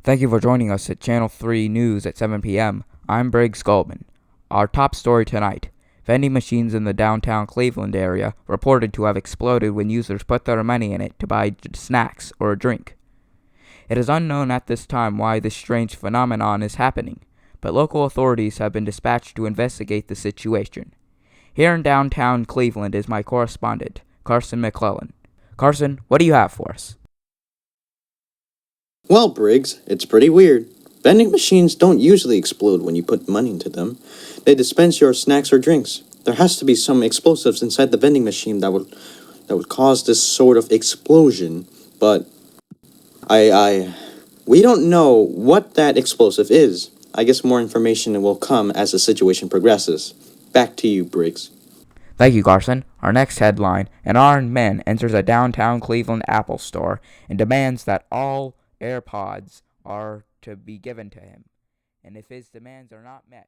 Thank you for joining us at Channel 3 News at 7 p.m. I'm Briggs Goldman. Our top story tonight: vending machines in the downtown Cleveland area reported to have exploded when users put their money in it to buy snacks or a drink. It is unknown at this time why this strange phenomenon is happening, but local authorities have been dispatched to investigate the situation. Here in downtown Cleveland is my correspondent, Carson McClellan. Carson, what do you have for us? Well, Briggs, it's pretty weird. Vending machines don't usually explode when you put money into them. They dispense your snacks or drinks. There has to be some explosives inside the vending machine that would cause this sort of explosion, but we don't know what that explosive is. I guess more information will come as the situation progresses. Back to you, Briggs. Thank you, Carson. Our next headline: an armed man enters a downtown Cleveland Apple store and demands that all AirPods are to be given to him, and if his demands are not met.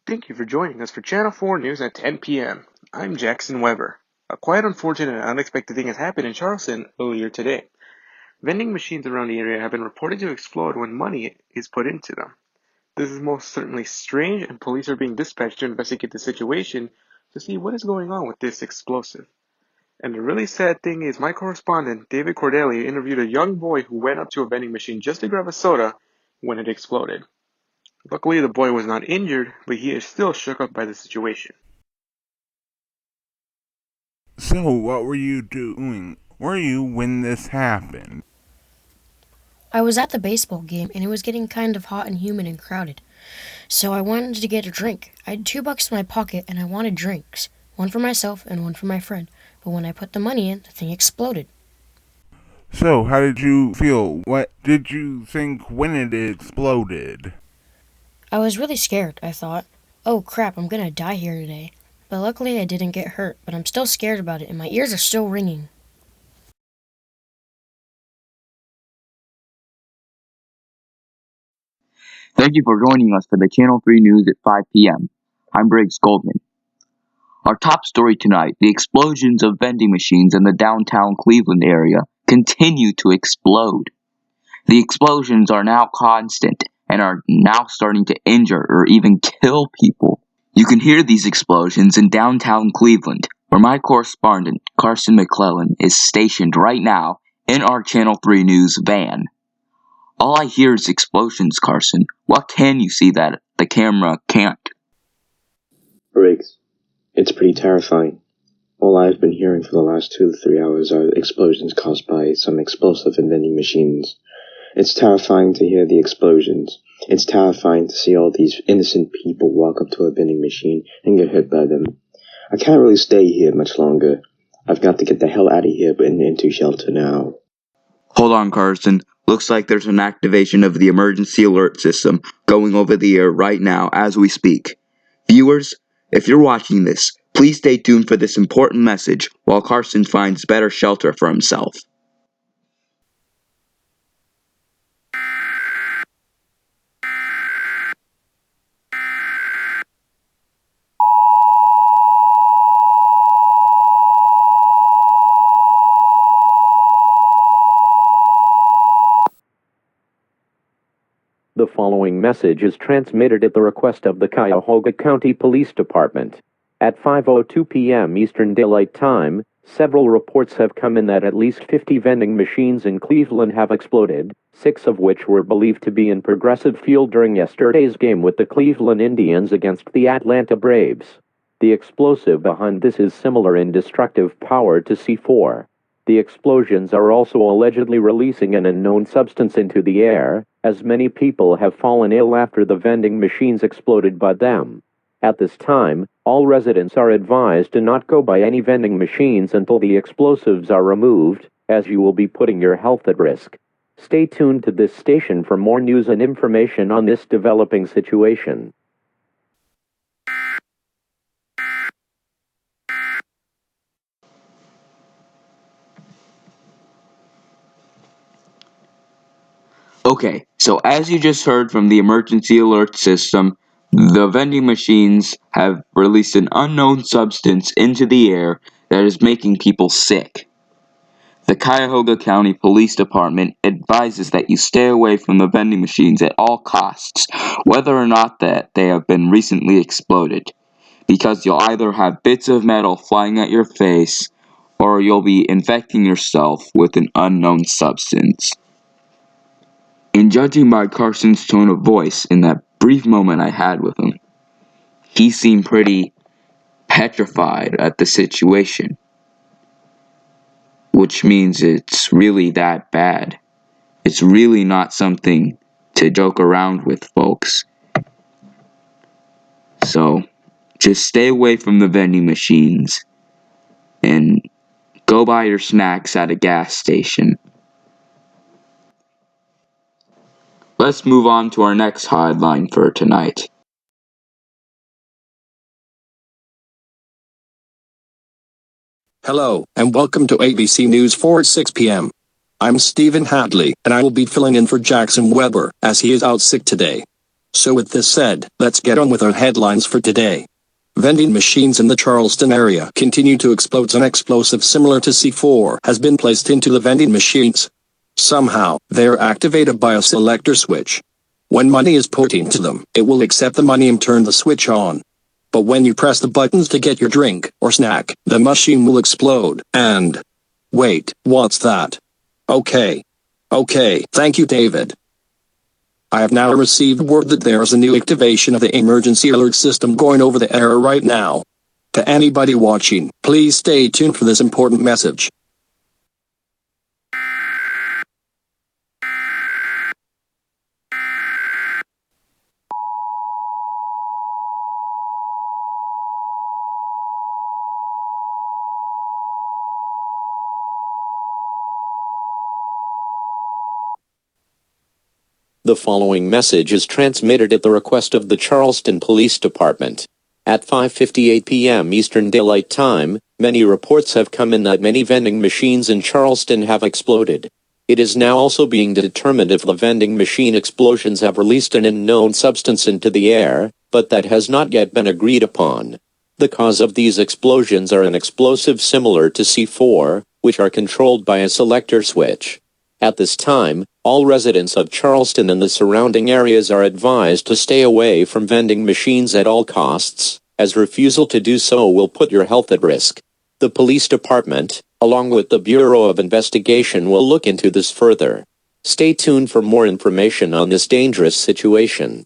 Thank you for joining us for Channel 4 News at 10 p.m. I'm Jackson Weber. A quite unfortunate and unexpected thing has happened in Charleston earlier today. Vending machines around the area have been reported to explode when money is put into them. This is most certainly strange, and police are being dispatched to investigate the situation to see what is going on with this explosive. And the really sad thing is my correspondent, David Cordelli, interviewed a young boy who went up to a vending machine just to grab a soda when it exploded. Luckily, the boy was not injured, but he is still shook up by the situation. So, what were you doing? Were you when this happened? I was at the baseball game, and it was getting kind of hot and humid and crowded. So I wanted to get a drink. I had $2 in my pocket, and I wanted drinks. One for myself and one for my friend. But when I put the money in, the thing exploded. So, how did you feel? What did you think when it exploded? I was really scared, I thought. Oh crap, I'm gonna die here today. But luckily I didn't get hurt, but I'm still scared about it, and my ears are still ringing. Thank you for joining us for the Channel 3 News at 5 p.m. I'm Briggs Goldman. Our top story tonight: the explosions of vending machines in the downtown Cleveland area continue to explode. The explosions are now constant and are now starting to injure or even kill people. You can hear these explosions in downtown Cleveland, where my correspondent, Carson McClellan, is stationed right now in our Channel 3 News van. All I hear is explosions, Carson. What can you see that the camera can't? Briggs, it's pretty terrifying. All I've been hearing for the last 2 to 3 hours are explosions caused by some explosive in vending machines. It's terrifying to hear the explosions. It's terrifying to see all these innocent people walk up to a vending machine and get hit by them. I can't really stay here much longer. I've got to get the hell out of here and into shelter now. Hold on, Carson. Looks like there's an activation of the emergency alert system going over the air right now as we speak. Viewers, if you're watching this, please stay tuned for this important message while Carson finds better shelter for himself. The following message is transmitted at the request of the Cuyahoga County Police Department. At 5:02 p.m. Eastern Daylight Time, several reports have come in that at least 50 vending machines in Cleveland have exploded, 6 of which were believed to be in Progressive Field during yesterday's game with the Cleveland Indians against the Atlanta Braves. The explosive behind this is similar in destructive power to C4. The explosions are also allegedly releasing an unknown substance into the air, as many people have fallen ill after the vending machines exploded by them. At this time, all residents are advised to not go by any vending machines until the explosives are removed, as you will be putting your health at risk. Stay tuned to this station for more news and information on this developing situation. Okay, so as you just heard from the emergency alert system, the vending machines have released an unknown substance into the air that is making people sick. The Cuyahoga County Police Department advises that you stay away from the vending machines at all costs, whether or not that they have been recently exploded, because you'll either have bits of metal flying at your face, or you'll be infecting yourself with an unknown substance. In judging by Carson's tone of voice in that brief moment I had with him, he seemed pretty petrified at the situation, which means it's really that bad. It's really not something to joke around with, folks. So, just stay away from the vending machines and go buy your snacks at a gas station. Let's move on to our next headline for tonight. Hello, and welcome to ABC News 4 at 6 p.m. I'm Stephen Hadley, and I will be filling in for Jackson Weber, as he is out sick today. So with this said, let's get on with our headlines for today. Vending machines in the Charleston area continue to explode. An explosive similar to C4 has been placed into the vending machines. Somehow, they are activated by a selector switch. When money is put into them, it will accept the money and turn the switch on. But when you press the buttons to get your drink or snack, the machine will explode, and... Wait, what's that? Okay, thank you, David. I have now received word that there is a new activation of the emergency alert system going over the air right now. To anybody watching, please stay tuned for this important message. The following message is transmitted at the request of the Charleston Police Department. At 5:58 p.m. Eastern Daylight Time, many reports have come in that many vending machines in Charleston have exploded. It is now also being determined if the vending machine explosions have released an unknown substance into the air, but that has not yet been agreed upon. The cause of these explosions are an explosive similar to C4, which are controlled by a selector switch. At this time, all residents of Charleston and the surrounding areas are advised to stay away from vending machines at all costs, as refusal to do so will put your health at risk. The police department, along with the Bureau of Investigation, will look into this further. Stay tuned for more information on this dangerous situation.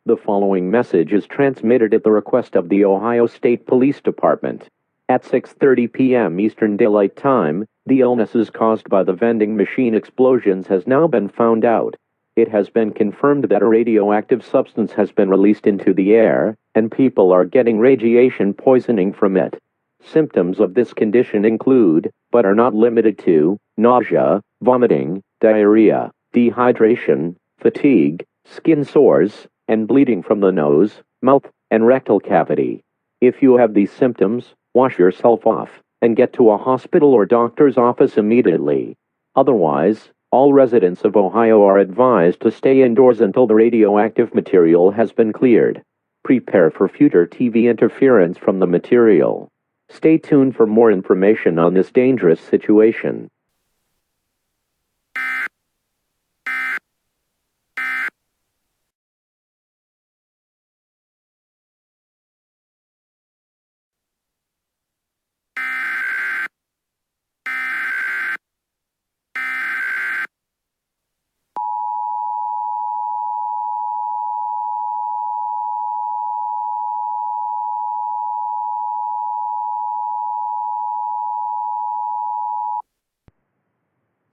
The following message is transmitted at the request of the Ohio State Police Department. At 6:30 p.m. Eastern Daylight Time, the illnesses caused by the vending machine explosions has now been found out. It has been confirmed that a radioactive substance has been released into the air, and people are getting radiation poisoning from it. Symptoms of this condition include, but are not limited to, nausea, vomiting, diarrhea, dehydration, fatigue, skin sores, and bleeding from the nose, mouth, and rectal cavity. If you have these symptoms, wash yourself off, and get to a hospital or doctor's office immediately. Otherwise, all residents of Ohio are advised to stay indoors until the radioactive material has been cleared. Prepare for future TV interference from the material. Stay tuned for more information on this dangerous situation.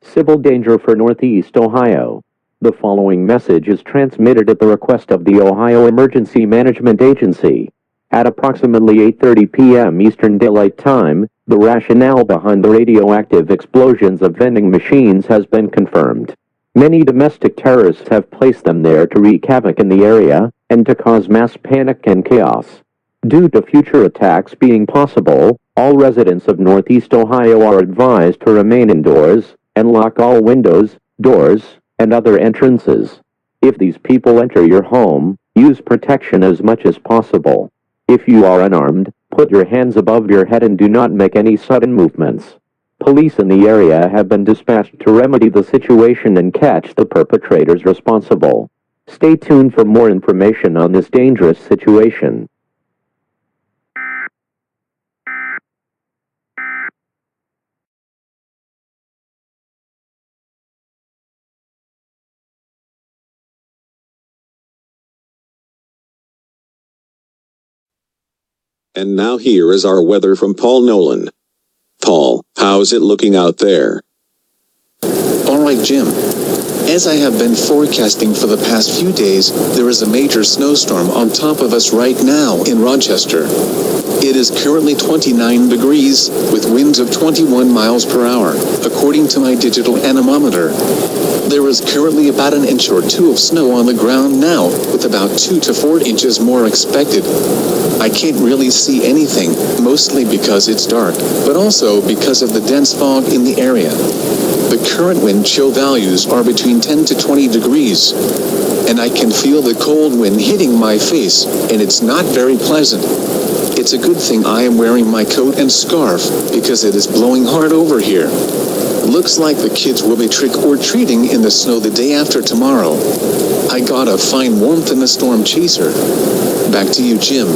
Civil danger for Northeast Ohio. The following message is transmitted at the request of the Ohio Emergency Management Agency. At approximately 8:30 p.m. Eastern Daylight Time, the rationale behind the radioactive explosions of vending machines has been confirmed. Many domestic terrorists have placed them there to wreak havoc in the area and to cause mass panic and chaos. Due to future attacks being possible, all residents of Northeast Ohio are advised to remain indoors and lock all windows, doors, and other entrances. If these people enter your home, use protection as much as possible. If you are unarmed, put your hands above your head and do not make any sudden movements. Police in the area have been dispatched to remedy the situation and catch the perpetrators responsible. Stay tuned for more information on this dangerous situation. And now here is our weather from Paul Nolan. Paul, how's it looking out there? Alright, Jim. As I have been forecasting for the past few days, there is a major snowstorm on top of us right now in Rochester. It is currently 29 degrees, with winds of 21 miles per hour, according to my digital anemometer. There is currently about an inch or two of snow on the ground now, with about 2 to 4 inches more expected. I can't really see anything, mostly because it's dark, but also because of the dense fog in the area. The current wind chill values are between 10 to 20 degrees, and I can feel the cold wind hitting my face, and it's not very pleasant. It's a good thing I am wearing my coat and scarf, because it is blowing hard over here. Looks like the kids will be trick-or-treating in the snow the day after tomorrow. I gotta find warmth in the storm chaser. Back to you, Jim.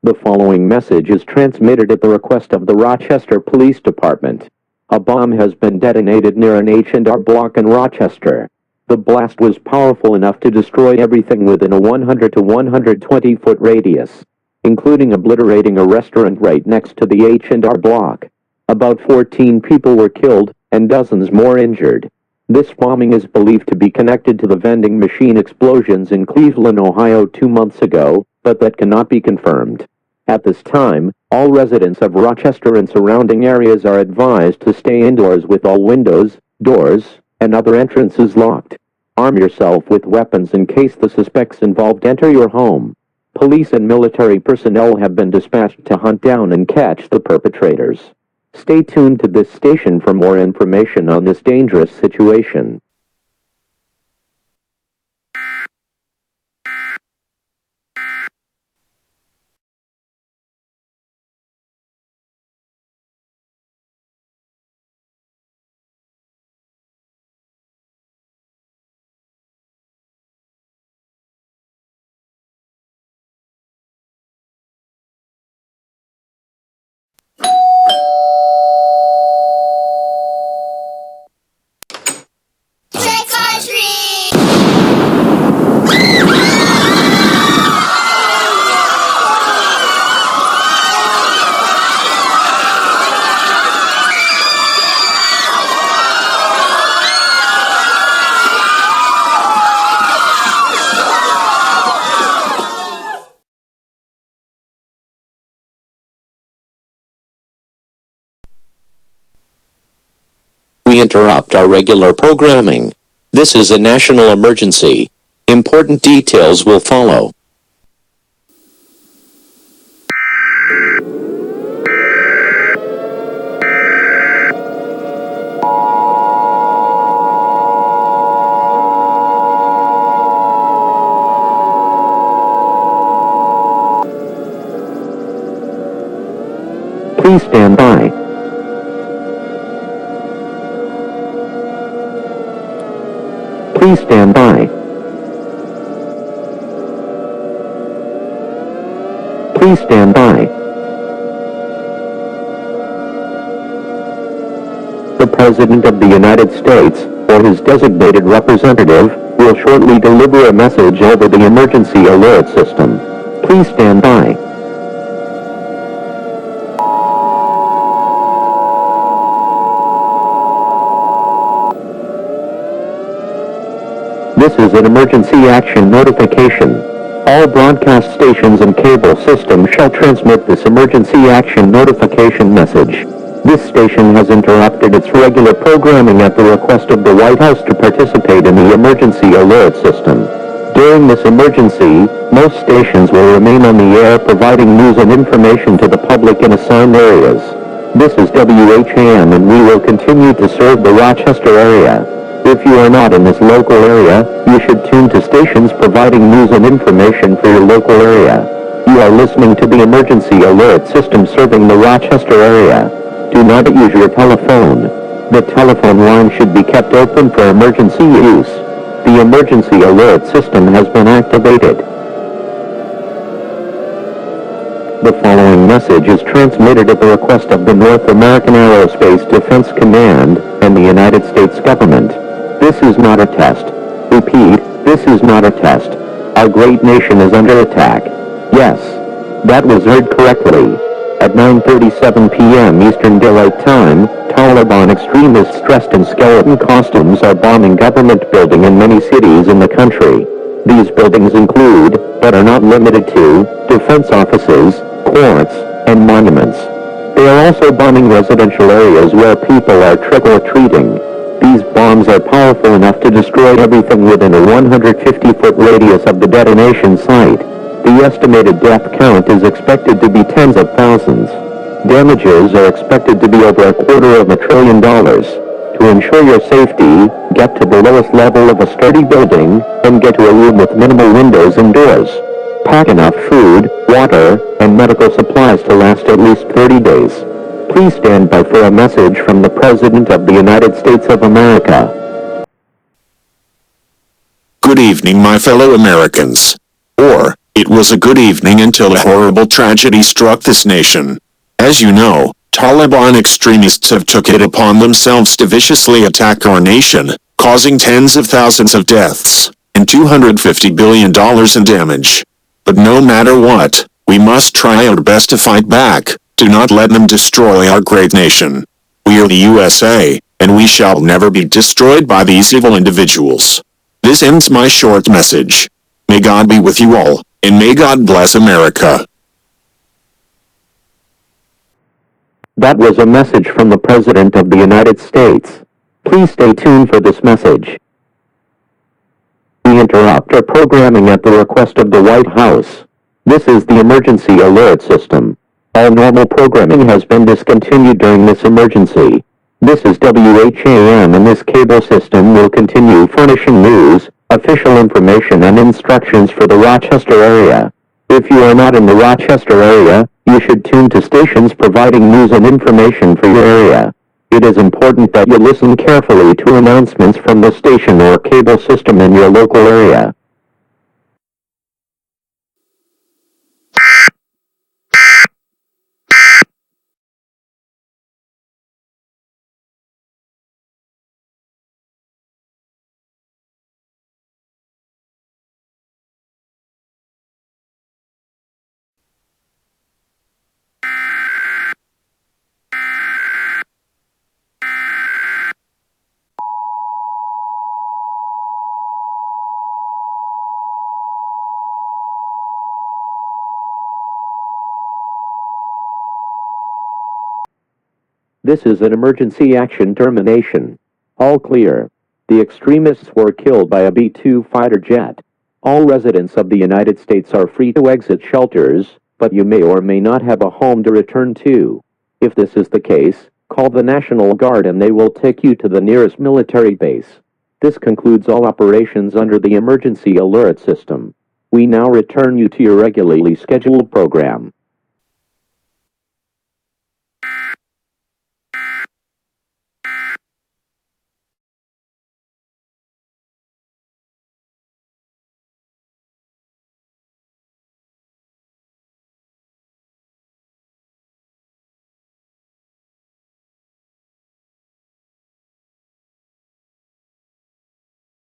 The following message is transmitted at the request of the Rochester Police Department. A bomb has been detonated near an H&R block in Rochester. The blast was powerful enough to destroy everything within a 100 to 120-foot radius, including obliterating a restaurant right next to the H&R block. About 14 people were killed, and dozens more injured. This bombing is believed to be connected to the vending machine explosions in Cleveland, Ohio 2 months ago, but that cannot be confirmed. At this time, all residents of Rochester and surrounding areas are advised to stay indoors with all windows, doors, and other entrances locked. Arm yourself with weapons in case the suspects involved enter your home. Police and military personnel have been dispatched to hunt down and catch the perpetrators. Stay tuned to this station for more information on this dangerous situation. We interrupt our regular programming. This is a national emergency. Important details will follow. Please stand by. Please stand by. Please stand by. President of the United States, or his designated representative, will shortly deliver a message over the emergency alert system. Please stand by. This is an emergency action notification. All broadcast stations and cable systems shall transmit this emergency action notification message. This station has interrupted its regular programming at the request of the White House to participate in the emergency alert system. During this emergency, most stations will remain on the air providing news and information to the public in assigned areas. This is WHAM and we will continue to serve the Rochester area. If you are not in this local area, you should tune to stations providing news and information for your local area. You are listening to the emergency alert system serving the Rochester area. Do not use your telephone. The telephone line should be kept open for emergency use. The emergency alert system has been activated. The following message is transmitted at the request of the North American Aerospace Defense Command and the United States government. This is not a test. Repeat, this is not a test. Our great nation is under attack. Yes, that was heard correctly. At 9:37 p.m. Eastern Daylight Time, Taliban extremists dressed in skeleton costumes are bombing government buildings in many cities in the country. These buildings include, but are not limited to, defense offices, courts, and monuments. They are also bombing residential areas where people are trick-or-treating. These bombs are powerful enough to destroy everything within a 150-foot radius of the detonation site. The estimated death count is expected to be tens of thousands. Damages are expected to be over $250 billion. To ensure your safety, get to the lowest level of a sturdy building, and get to a room with minimal windows and doors. Pack enough food, water, and medical supplies to last at least 30 days. Please stand by for a message from the President of the United States of America. Good evening, my fellow Americans. Or, it was a good evening until a horrible tragedy struck this nation. As you know, Taliban extremists have took it upon themselves to viciously attack our nation, causing tens of thousands of deaths, and $250 billion in damage. But no matter what, we must try our best to fight back. Do not let them destroy our great nation. We are the USA, and we shall never be destroyed by these evil individuals. This ends my short message. May God be with you all, and may God bless America. That was a message from the President of the United States. Please stay tuned for this message. We interrupt our programming at the request of the White House. This is the emergency alert system. All normal programming has been discontinued during this emergency. This is WHAM and this cable system will continue furnishing news, official information and instructions for the Rochester area. If you are not in the Rochester area, you should tune to stations providing news and information for your area. It is important that you listen carefully to announcements from the station or cable system in your local area. This is an emergency action termination. All clear. The extremists were killed by a B-2 fighter jet. All residents of the United States are free to exit shelters, but you may or may not have a home to return to. If this is the case, call the National Guard and they will take you to the nearest military base. This concludes all operations under the emergency alert system. We now return you to your regularly scheduled program.